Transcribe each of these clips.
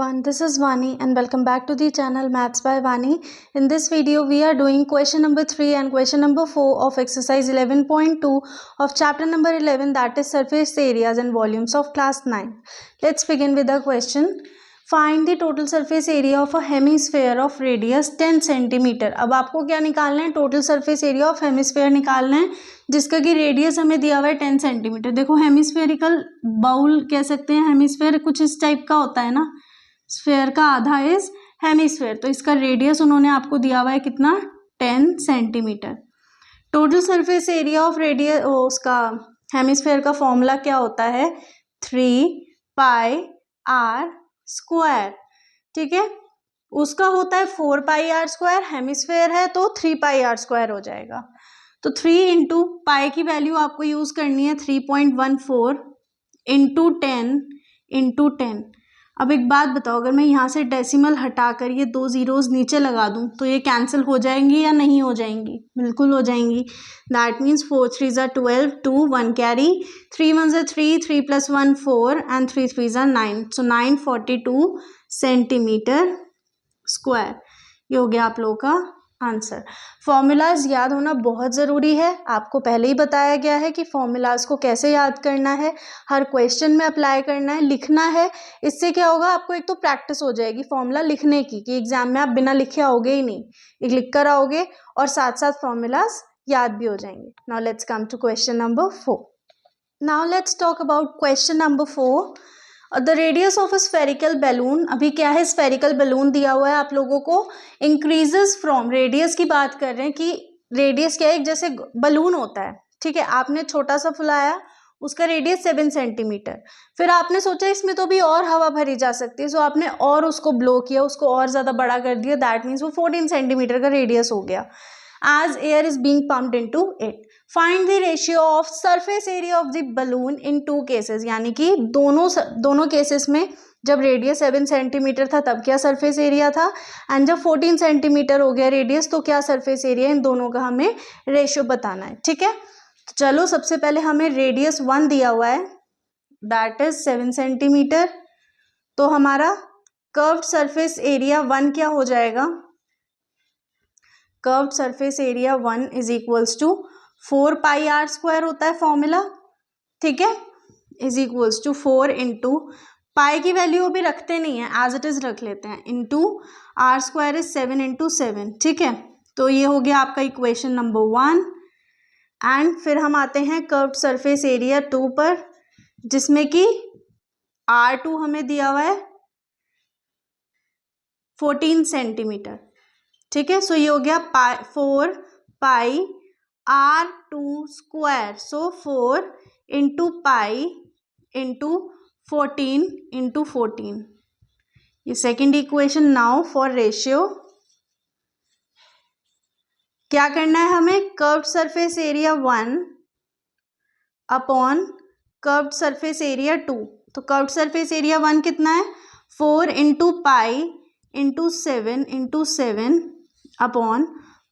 everyone, this is Vani and welcome back to the channel Maths by Vani. In this video, we are doing question number 3 and question number 4 of exercise 11.2 of chapter number 11, that is surface areas and volumes of class 9. Let's begin with the question. Find the total surface area of a hemisphere of radius 10 cm. अब आपको क्या निकालना है? Total surface area of hemisphere निकालना है जिसका कि radius हमें दिया हुआ है 10 सेंटीमीटर. देखो हेमिस्फेरिकल बाउल कह सकते हैं, हेमिस्फेयर कुछ इस टाइप का होता है ना, स्फेयर का आधा इज हेमिस्फेयर, तो इसका रेडियस उन्होंने आपको दिया हुआ है कितना? 10 centimetre. Total surface area of radius उसका हेमिस्फेयर का फॉर्मूला क्या होता है? 3πr square. ठीक है, उसका होता है 4πr स्क्वायर. हेमिस्फेयर है तो 3πr स्क्वायर हो जाएगा. तो 3 इंटू पाई की वैल्यू आपको यूज करनी है 3.14 इंटू 10 इंटू 10. अब एक बात बताओ, अगर मैं यहाँ से डेसिमल हटाकर ये 2 जीरोस नीचे लगा दूँ तो ये कैंसिल हो जाएंगी या नहीं हो जाएंगी? बिल्कुल हो जाएंगी. दैट मीन्स 4 3 ज़ा 12, 2 1 कैरी, 3 1 ज़ा 3, 3 + 1 4 एंड 3 3 ज़ा 9. सो 942 सेंटीमीटर स्क्वायर. ये हो गया आप लोगों का आंसर. फॉर्मूलाज याद होना बहुत ज़रूरी है. आपको पहले ही बताया गया है कि फॉर्मूलाज को कैसे याद करना है, हर क्वेश्चन में अप्लाई करना है, लिखना है. इससे क्या होगा, आपको एक तो प्रैक्टिस हो जाएगी फॉर्मूला लिखने की, कि एग्जाम में आप बिना लिखे आओगे ही नहीं, एक लिख कर आओगे और साथ साथ फॉर्मूलाज याद भी हो जाएंगे. Now let's come to question number 4. Now let's talk about question number 4. The radius of a spherical balloon. अभी क्या है, स्फेरिकल बैलून दिया हुआ है आप लोगों को. इंक्रीजेस फ्रॉम, रेडियस की बात कर रहे हैं कि रेडियस क्या है, जैसे बलून होता है. ठीक है, आपने छोटा सा फुलाया, उसका रेडियस 7 सेंटीमीटर. फिर आपने सोचा इसमें तो भी और हवा भरी जा सकती है, सो आपने और उसको ब्लो किया, उसको और ज़्यादा बड़ा कर दिया. दैट मीन्स वो 14 सेंटीमीटर का रेडियस हो गया. As air is being pumped into it, find the ratio of surface area of the balloon in two cases. यानी कि दोनों केसेस में जब रेडियस 7 सेंटीमीटर था तब क्या सरफेस एरिया था, एंड जब 14 सेंटीमीटर हो गया रेडियस तो क्या सरफेस एरिया. इन दोनों का हमें रेशियो बताना है. ठीक है, तो चलो सबसे पहले हमें रेडियस 1 दिया हुआ है, दैट इज 7 सेंटीमीटर. तो हमारा कर्व्ड सरफेस एरिया 1 क्या हो जाएगा? Curved surface area 1 is equals to 4πr square होता है फॉर्मूला. ठीक है, is equals to 4 into pi की वैल्यू अभी रखते नहीं है, एज इट इज रख लेते हैं, into R square is 7 into 7. ठीक है, तो ये हो गया आपका इक्वेशन नंबर 1. एंड फिर हम आते हैं कर्व्ड सरफेस एरिया 2 पर, जिसमें कि R2 हमें दिया हुआ है 14 सेंटीमीटर. ठीक है, सो ये हो गया 4πr2 स्क्वायर. सो 4 इंटू पाई इंटू 14 इंटू 14. ये second equation. Now for ratio क्या करना है हमें? Curved surface area 1 upon curved surface area 2. तो कर्व्ड सरफेस एरिया 1 कितना है? 4 into pi into 7 into 7 upon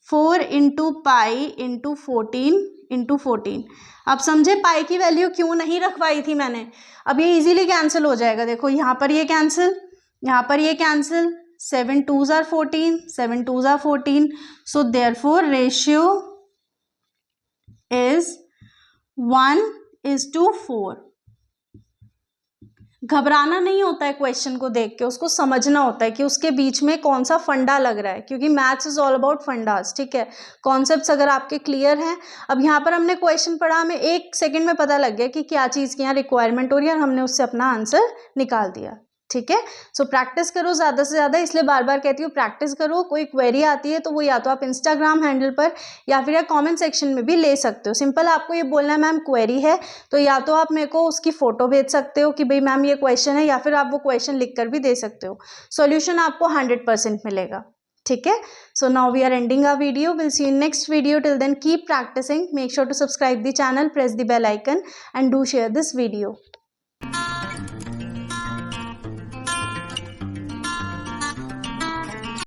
4 into pi into 14 into 14. अब समझे पाई की वैल्यू क्यों नहीं रखवाई थी मैंने? अब ये इजीली कैंसिल हो जाएगा. देखो यहाँ पर ये कैंसिल, यहाँ पर ये cancel. 7 2s are 14, 7 2s are 14. So therefore ratio is 1:4. घबराना नहीं होता है क्वेश्चन को देख के, उसको समझना होता है कि उसके बीच में कौन सा फंडा लग रहा है, क्योंकि maths is all about fundas. ठीक है, कॉन्सेप्ट्स अगर आपके क्लियर हैं. अब यहाँ पर हमने क्वेश्चन पढ़ा, हमें 1 सेकंड में पता लग गया कि क्या चीज़ की यहाँ रिक्वायरमेंट हो रही है और हमने उससे अपना आंसर निकाल दिया. ठीक है, सो प्रैक्टिस करो ज़्यादा से ज़्यादा, इसलिए बार बार कहती हूँ प्रैक्टिस करो. कोई क्वेरी आती है तो वो या तो आप इंस्टाग्राम हैंडल पर या फिर कमेंट सेक्शन में भी ले सकते हो. सिंपल आपको ये बोलना है मैम क्वेरी है, तो या तो आप मेरे को उसकी फ़ोटो भेज सकते हो कि भाई मैम ये क्वेश्चन है, या फिर आप वो क्वेश्चन लिख कर भी दे सकते हो. सॉल्यूशन आपको 100% मिलेगा. ठीक है, so now we are ending our video. Will see in next video. Till then keep practising. Make sure to subscribe the channel, press the bell icon and do share this video.